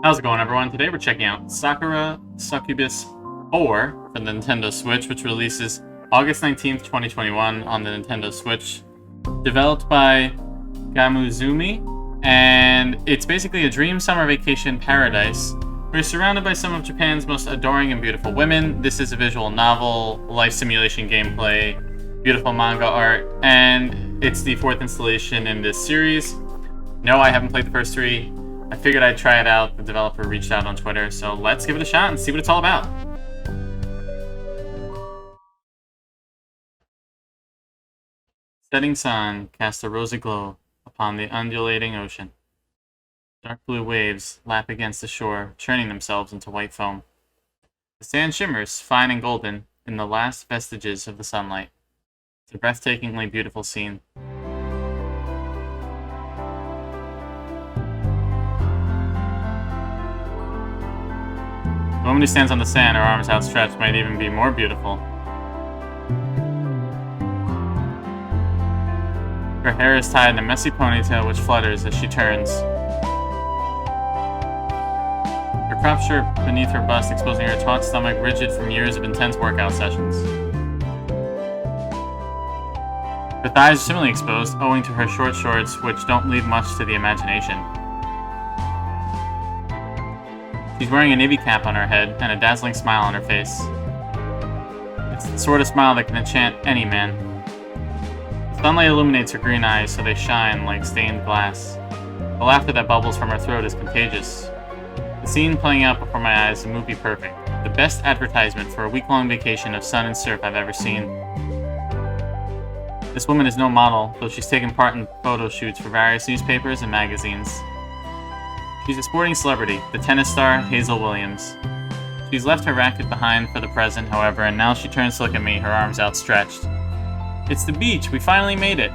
How's it going, everyone? Today we're checking out Sakura Succubus IV for the Nintendo Switch, which releases August 19th, 2021 on the Nintendo Switch. Developed by Gamuzumi, and it's basically a dream summer vacation paradise. We're surrounded by some of Japan's most adoring and beautiful women. This is a visual novel, life simulation gameplay, beautiful manga art, and it's the fourth installation in this series. No, I haven't played the first three. I figured I'd try it out. The developer reached out on Twitter, so let's give it a shot and see what it's all about. Setting sun casts a rosy glow upon the undulating ocean. Dark blue waves lap against the shore, churning themselves into white foam. The sand shimmers, fine and golden, in the last vestiges of the sunlight. It's a breathtakingly beautiful scene. The woman who stands on the sand, her arms outstretched, might even be more beautiful. Her hair is tied in a messy ponytail which flutters as she turns. Her crop shirt beneath her bust exposing her taut stomach, rigid from years of intense workout sessions. Her thighs are similarly exposed, owing to her short shorts, which don't leave much to the imagination. She's wearing a navy cap on her head and a dazzling smile on her face. It's the sort of smile that can enchant any man. The sunlight illuminates her green eyes so they shine like stained glass. The laughter that bubbles from her throat is contagious. The scene playing out before my eyes is a movie perfect. The best advertisement for a week-long vacation of sun and surf I've ever seen. This woman is no model, though she's taken part in photo shoots for various newspapers and magazines. She's a sporting celebrity, the tennis star Hazel Williams. She's left her racket behind for the present, however, and now she turns to look at me, her arms outstretched. It's the beach, we finally made it.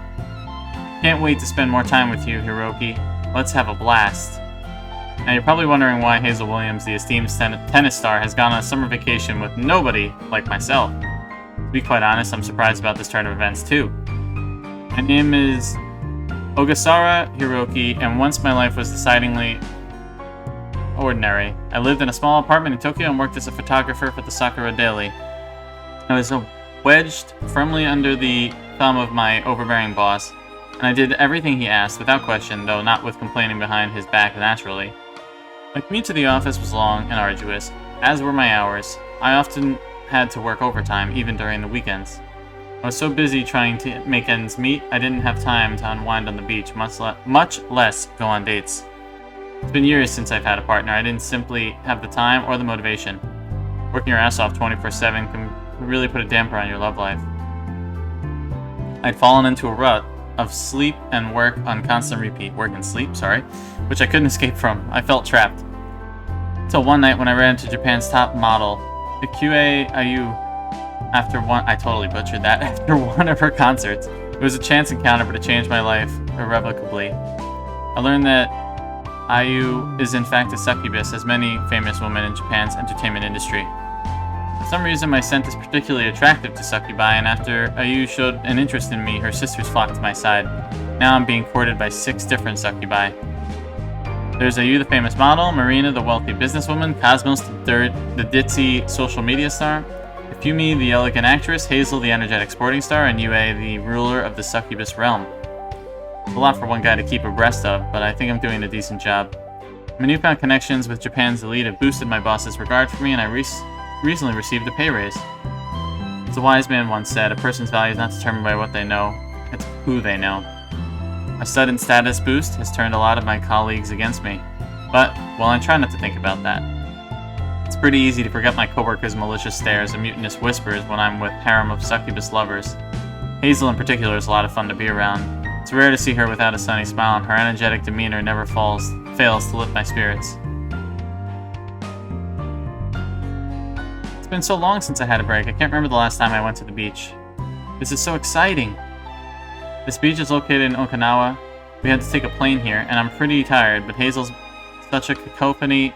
Can't wait to spend more time with you, Hiroki. Let's have a blast. Now you're probably wondering why Hazel Williams, the esteemed tennis star, has gone on a summer vacation with nobody like myself. To be quite honest, I'm surprised about this turn of events too. My name is Ogasara Hiroki, and once my life was decidedly ordinary. I lived in a small apartment in Tokyo and worked as a photographer for the Sakura Daily. I was wedged firmly under the thumb of my overbearing boss, and I did everything he asked without question, though not with complaining behind his back naturally. My commute to the office was long and arduous, as were my hours. I often had to work overtime, even during the weekends. I was so busy trying to make ends meet, I didn't have time to unwind on the beach, much less go on dates. It's been years since I've had a partner. I didn't simply have the time or the motivation. Working your ass off 24/7 can really put a damper on your love life. I'd fallen into a rut of sleep and work on constant repeat. Work and sleep, which I couldn't escape from. I felt trapped. Until one night when I ran into Japan's top model, Sakura after one of her concerts. It was a chance encounter, but it changed my life irrevocably. I learned that Ayu is in fact a succubus, as many famous women in Japan's entertainment industry. For some reason, my scent is particularly attractive to succubi, and after Ayu showed an interest in me, her sisters flocked to my side. Now I'm being courted by 6 different succubi. There's Ayu, the famous model, Marina, the wealthy businesswoman, Cosmos, the ditzy social media star, Ifumi, the elegant actress, Hazel, the energetic sporting star, and Yue, the ruler of the succubus realm. It's a lot for one guy to keep abreast of, but I think I'm doing a decent job. My newfound connections with Japan's elite have boosted my boss's regard for me, and I recently received a pay raise. As a wise man once said, a person's value is not determined by what they know, it's who they know. A sudden status boost has turned a lot of my colleagues against me, but, well, I try not to think about that. It's pretty easy to forget my coworkers' malicious stares and mutinous whispers when I'm with harem of succubus lovers. Hazel in particular is a lot of fun to be around. It's rare to see her without a sunny smile, and her energetic demeanor never fails to lift my spirits. It's been so long since I had a break, I can't remember the last time I went to the beach. This is so exciting! This beach is located in Okinawa. We had to take a plane here, and I'm pretty tired, but Hazel's such a cacophony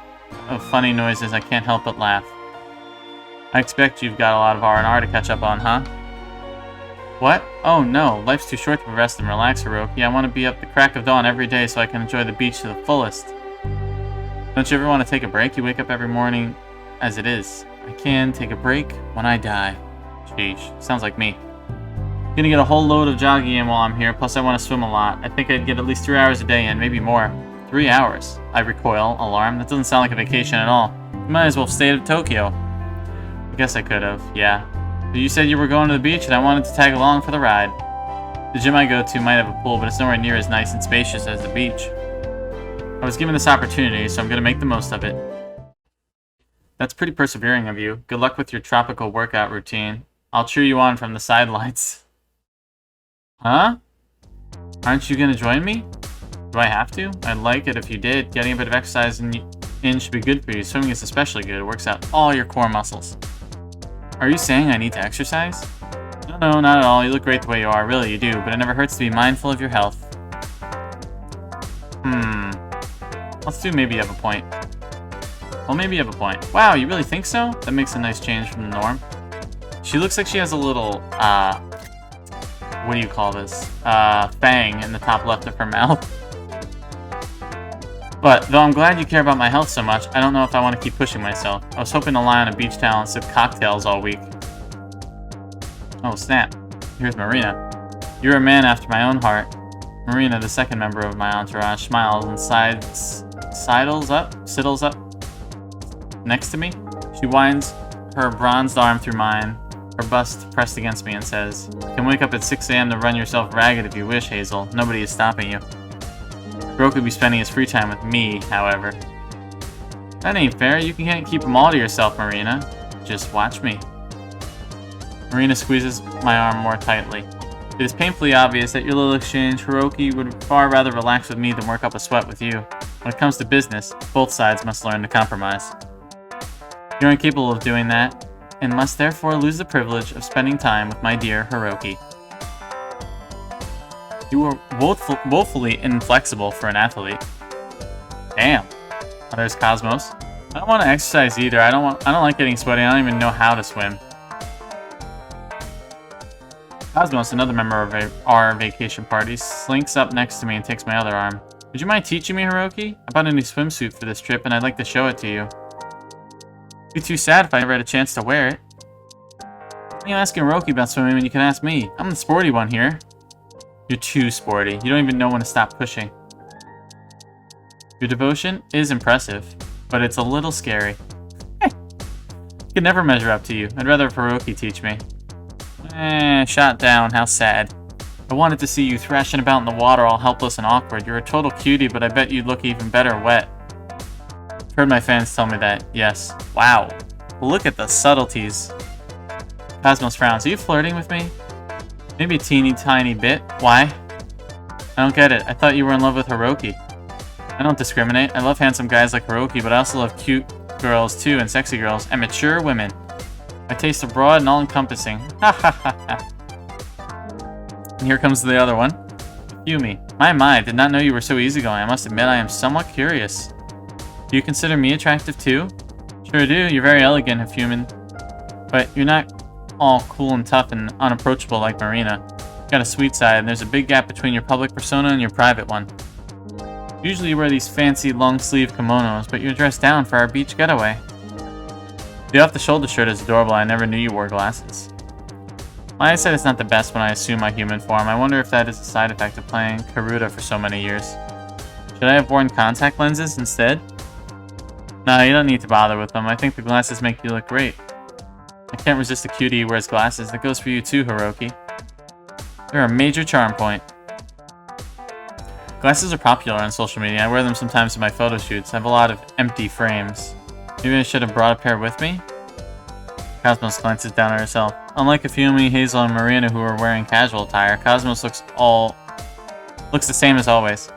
of funny noises I can't help but laugh. I expect you've got a lot of R&R to catch up on, huh? What? Oh no, life's too short to rest and relax, Hiroki. I want to be up the crack of dawn every day so I can enjoy the beach to the fullest. Don't you ever want to take a break? You wake up every morning as it is. I can take a break when I die. Sheesh. Sounds like me. Gonna get a whole load of jogging in while I'm here, plus I want to swim a lot. I think I'd get at least 3 hours a day in, maybe more. 3 hours. I recoil, alarm. That doesn't sound like a vacation at all. You might as well have stayed at Tokyo. I guess I could have, yeah. But you said you were going to the beach and I wanted to tag along for the ride. The gym I go to might have a pool, but it's nowhere near as nice and spacious as the beach. I was given this opportunity, so I'm going to make the most of it. That's pretty persevering of you. Good luck with your tropical workout routine. I'll cheer you on from the sidelines. Huh? Aren't you going to join me? Do I have to? I'd like it if you did. Getting a bit of exercise in should be good for you. Swimming is especially good. It works out all your core muscles. Are you saying I need to exercise? No, not at all. You look great the way you are. Really, you do. But it never hurts to be mindful of your health. Let's do maybe you have a point. Well, maybe you have a point. Wow, you really think so? That makes a nice change from the norm. She looks like she has a little, what do you call this? Fang in the top left of her mouth. But, though I'm glad you care about my health so much, I don't know if I want to keep pushing myself. I was hoping to lie on a beach towel and sip cocktails all week. Oh, snap. Here's Marina. You're a man after my own heart. Marina, the second member of my entourage, smiles and sidles up next to me. She winds her bronzed arm through mine, her bust pressed against me, and says, "You can wake up at 6 a.m. to run yourself ragged if you wish, Hazel. Nobody is stopping you." Broke would be spending his free time with me, however. That ain't fair. You can't keep them all to yourself, Marina. Just watch me. Marina squeezes my arm more tightly. It is painfully obvious that your little exchange, Hiroki, would far rather relax with me than work up a sweat with you. When it comes to business, both sides must learn to compromise. You're incapable of doing that, and must therefore lose the privilege of spending time with my dear Hiroki. You are woefully inflexible for an athlete. Damn. Oh, there's Cosmos. I don't want to exercise either. I don't like getting sweaty. I don't even know how to swim. Cosmos, another member of our vacation party, slinks up next to me and takes my other arm. Would you mind teaching me, Hiroki? I bought a new swimsuit for this trip and I'd like to show it to you. It'd be too sad if I never had a chance to wear it. Why are you asking Hiroki about swimming when you can ask me? I'm the sporty one here. You're too sporty. You don't even know when to stop pushing. Your devotion is impressive, but it's a little scary. I could never measure up to you. I'd rather have Hiroki teach me. Shot down. How sad. I wanted to see you thrashing about in the water all helpless and awkward. You're a total cutie, but I bet you'd look even better wet. I've heard my fans tell me that. Yes. Wow. Look at the subtleties. Cosmos frowns. Are you flirting with me? Maybe a teeny tiny bit. Why? I don't get it. I thought you were in love with Hiroki. I don't discriminate. I love handsome guys like Hiroki, but I also love cute girls too, and sexy girls, and mature women. My tastes are broad and all-encompassing. Ha ha ha ha. And here comes the other one. Yumi. My, did not know you were so easygoing. I must admit I am somewhat curious. Do you consider me attractive too? Sure do. You're very elegant, if human. But you're not all cool and tough and unapproachable like Marina. You've got a sweet side, and there's a big gap between your public persona and your private one. Usually you wear these fancy long-sleeve kimonos, but you're dressed down for our beach getaway. The off-the-shoulder shirt is adorable. I never knew you wore glasses. My eyesight is not the best when I assume my human form. I wonder if that is a side effect of playing Karuta for so many years. Should I have worn contact lenses instead? No, you don't need to bother with them. I think the glasses make you look great. I can't resist a cutie who wears glasses. That goes for you too, Hiroki. They're a major charm point. Glasses are popular on social media. I wear them sometimes in my photo shoots. I have a lot of empty frames. Maybe I should have brought a pair with me? Cosmos glances down at herself. Unlike Ifumi, Hazel, and Marina who are wearing casual attire, Cosmos looks the same as always.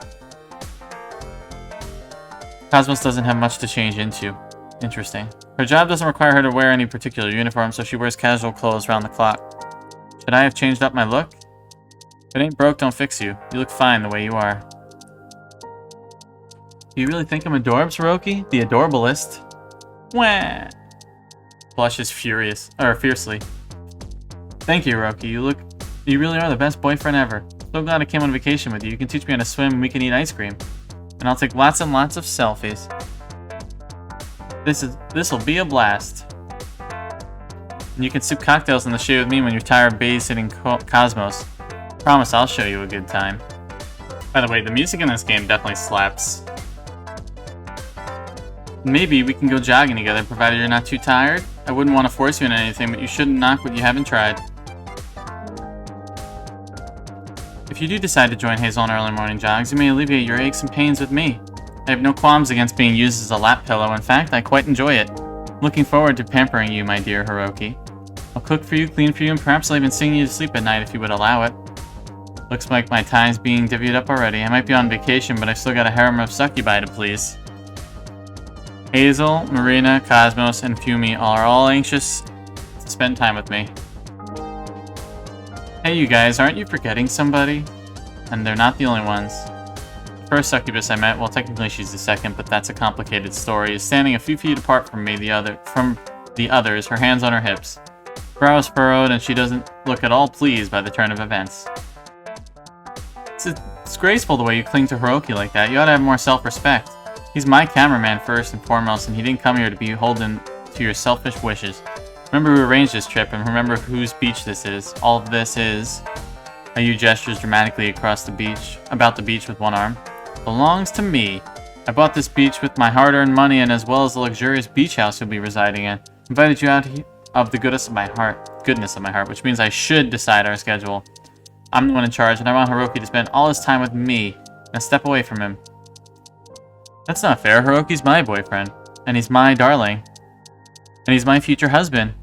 Cosmos doesn't have much to change into. Interesting. Her job doesn't require her to wear any particular uniform, so she wears casual clothes around the clock. Should I have changed up my look? If it ain't broke, don't fix you. You look fine the way you are. Do you really think I'm adorbs, Hiroki? The adorablest? Wah! Blushes fiercely. Thank you, Hiroki. You really are the best boyfriend ever. So glad I came on vacation with you. You can teach me how to swim and we can eat ice cream. And I'll take lots and lots of selfies. This'll be a blast. And you can sip cocktails in the shade with me when you're tired of babysitting Cosmos. Promise I'll show you a good time. By the way, the music in this game definitely slaps. Maybe we can go jogging together, provided you're not too tired. I wouldn't want to force you into anything, but you shouldn't knock what you haven't tried. If you do decide to join Hazel on early morning jogs, you may alleviate your aches and pains with me. I have no qualms against being used as a lap pillow. In fact, I quite enjoy it. Looking forward to pampering you, my dear Hiroki. I'll cook for you, clean for you, and perhaps I'll even sing you to sleep at night if you would allow it. Looks like my time's being divvied up already. I might be on vacation, but I've still got a harem of succubi to please. Hazel, Marina, Cosmos, and Fumi are all anxious to spend time with me. Hey you guys, aren't you forgetting somebody? And they're not the only ones. The first succubus I met, well technically she's the second, but that's a complicated story, is standing a few feet apart from me, from the others, her hands on her hips. Brows furrowed, and she doesn't look at all pleased by the turn of events. It's disgraceful the way you cling to Hiroki like that. You ought to have more self-respect. He's my cameraman first and foremost, and he didn't come here to be beholden to your selfish wishes. Remember who arranged this trip, and remember whose beach this is. All of this is... Ayu gestures dramatically across the beach, about the beach with one arm. Belongs to me. I bought this beach with my hard-earned money and as well as the luxurious beach house you'll be residing in. Invited you out here of the goodness of my heart, which means I should decide our schedule. I'm the one in charge, and I want Hiroki to spend all his time with me. Now step away from him. That's not fair. Hiroki's my boyfriend, and he's my darling, and he's my future husband,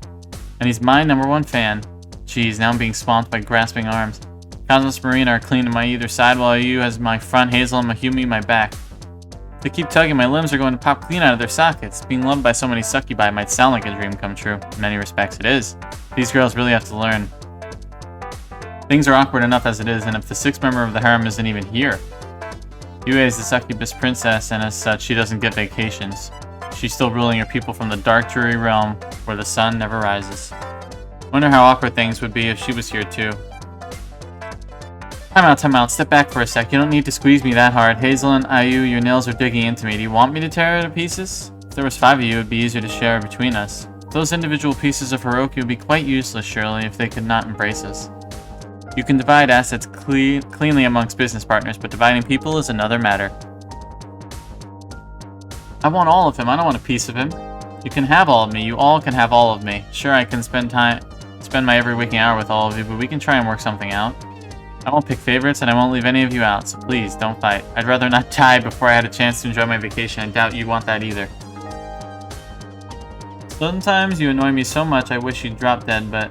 and he's my #1 fan. Jeez, now I'm being swamped by grasping arms. Cosmos and Marina are clean to my either side, while you has my front, Hazel and Mahumi my back. If they keep tugging, my limbs are going to pop clean out of their sockets. Being loved by so many succubi might sound like a dream come true. In many respects, it is. These girls really have to learn. Things are awkward enough as it is, and if the sixth member of the harem isn't even here. Yue is the succubus princess, and as such, she doesn't get vacations. She's still ruling her people from the dark, dreary realm where the sun never rises. Wonder how awkward things would be if she was here too. Time out. Step back for a sec. You don't need to squeeze me that hard. Hazel and Ayu, your nails are digging into me. Do you want me to tear it to pieces? If there was 5 of you, it would be easier to share between us. Those individual pieces of Hiroki would be quite useless, surely, if they could not embrace us. You can divide assets cleanly amongst business partners, but dividing people is another matter. I want all of him. I don't want a piece of him. You can have all of me. You all can have all of me. Sure, I can spend my every waking hour with all of you, but we can try and work something out. I won't pick favorites, and I won't leave any of you out, so please, don't fight. I'd rather not die before I had a chance to enjoy my vacation. I doubt you want that either. Sometimes you annoy me so much I wish you'd drop dead, but...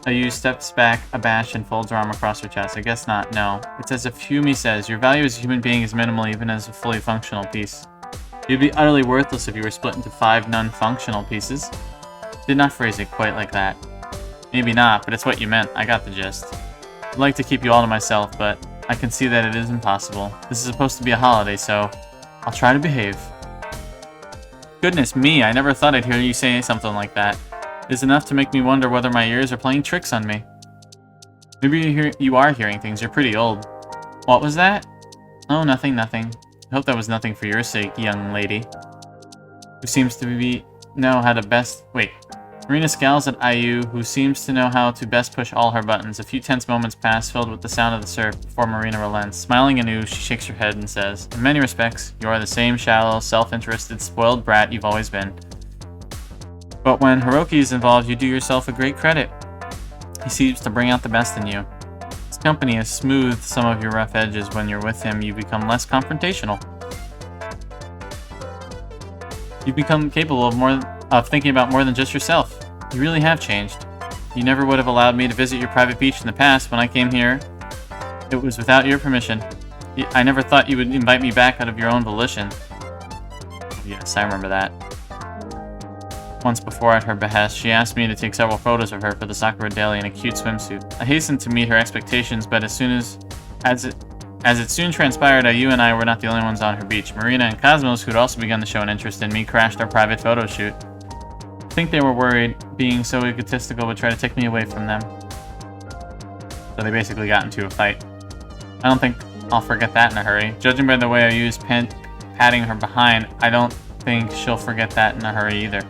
Ayu steps back, abashed, and folds her arm across her chest. I guess not, no. It's as if Fumi says, your value as a human being is minimal even as a fully functional piece. You'd be utterly worthless if you were split into 5 non-functional pieces. Did not phrase it quite like that. Maybe not, but it's what you meant. I got the gist. I'd like to keep you all to myself, but I can see that it is impossible. This is supposed to be a holiday, so I'll try to behave. Goodness me, I never thought I'd hear you say something like that. It's enough to make me wonder whether my ears are playing tricks on me. Maybe you are hearing things. You're pretty old. What was that? Oh, nothing. I hope that was nothing for your sake, young lady. Who seems to know how to best... Wait. Marina scowls at Ayu, who seems to know how to best push all her buttons. A few tense moments pass, filled with the sound of the surf, before Marina relents. Smiling anew, she shakes her head and says, in many respects, you are the same shallow, self-interested, spoiled brat you've always been. But when Hiroki is involved, you do yourself a great credit. He seems to bring out the best in you. His company has smoothed some of your rough edges. When you're with him, you become less confrontational. You become capable of thinking about more than just yourself. You really have changed. You never would have allowed me to visit your private beach in the past. When I came here, it was without your permission. I never thought you would invite me back out of your own volition. Yes, I remember that. Once before, at her behest, she asked me to take several photos of her for the Sakura Daily in a cute swimsuit. I hastened to meet her expectations, but as it soon transpired, Ayu and I were not the only ones on her beach. Marina and Cosmos, who had also begun to show an interest in me, crashed our private photo shoot. I think they were worried being so egotistical would try to take me away from them. So they basically got into a fight. I don't think I'll forget that in a hurry. Judging by the way Ayu's patting her behind, I don't think she'll forget that in a hurry either.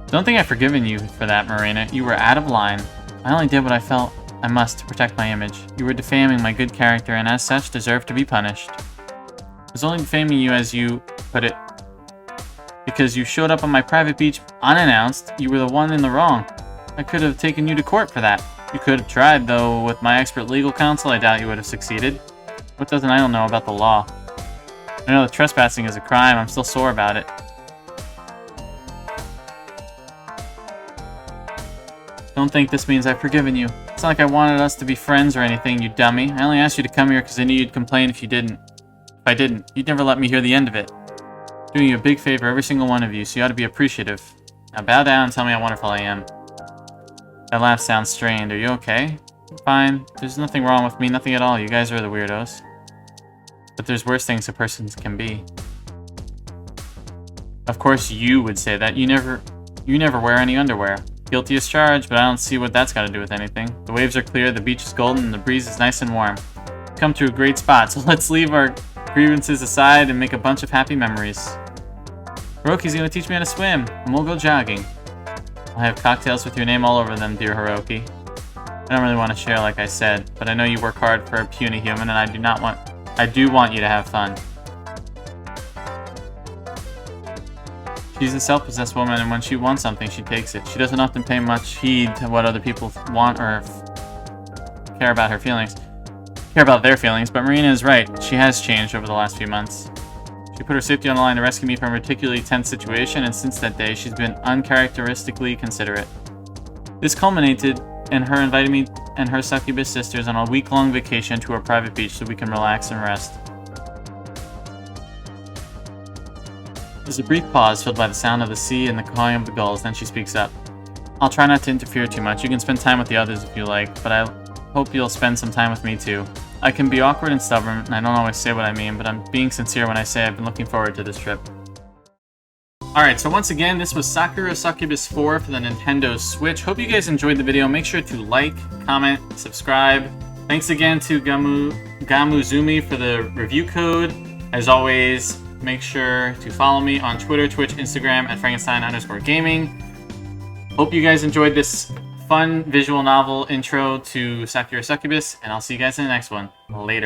Don't think I've forgiven you for that, Marina. You were out of line. I only did what I felt I must to protect my image. You were defaming my good character and as such deserve to be punished. I was only defaming you as you put it, because you showed up on my private beach unannounced. You were the one in the wrong. I could have taken you to court for that. You could have tried, though with my expert legal counsel I doubt you would have succeeded. What doesn't I don't know about the law? I know that trespassing is a crime. I'm still sore about it. Don't think this means I've forgiven you. It's not like I wanted us to be friends or anything, you dummy. I only asked you to come here because I knew you'd complain if you didn't. If I didn't, you'd never let me hear the end of it. Doing you a big favor, every single one of you, so you ought to be appreciative. Now bow down and tell me how wonderful I am. That laugh sounds strained. Are you okay? Fine. There's nothing wrong with me, nothing at all. You guys are the weirdos. But there's worse things a person can be. Of course you would say that. You never wear any underwear. Guilty as charged, but I don't see what that's got to do with anything. The waves are clear, the beach is golden, and the breeze is nice and warm. We've come to a great spot, so let's leave our grievances aside and make a bunch of happy memories. Hiroki's gonna teach me how to swim, and we'll go jogging. I'll have cocktails with your name all over them, dear Hiroki. I don't really want to share like I said, but I know you work hard for a puny human, and I do want you to have fun. She's a self-possessed woman, and when she wants something, she takes it. She doesn't often pay much heed to what other people want or care about their feelings, but Marina is right. She has changed over the last few months. She put her safety on the line to rescue me from a particularly tense situation, and since that day, she's been uncharacteristically considerate. This culminated in her inviting me and her succubus sisters on a week-long vacation to our private beach so we can relax and rest. There's a brief pause filled by the sound of the sea and the cawing of the gulls, then she speaks up. I'll try not to interfere too much. You can spend time with the others if you like, but I hope you'll spend some time with me too. I can be awkward and stubborn, and I don't always say what I mean, but I'm being sincere when I say I've been looking forward to this trip. Alright, so once again, this was Sakura Succubus IV for the Nintendo Switch. Hope you guys enjoyed the video. Make sure to like, comment, subscribe. Thanks again to Gamuzumi for the review code. As always, make sure to follow me on Twitter, Twitch, Instagram at Frankenstein_gaming. Hope you guys enjoyed this fun visual novel intro to Sakura Succubus, and I'll see you guys in the next one. Later.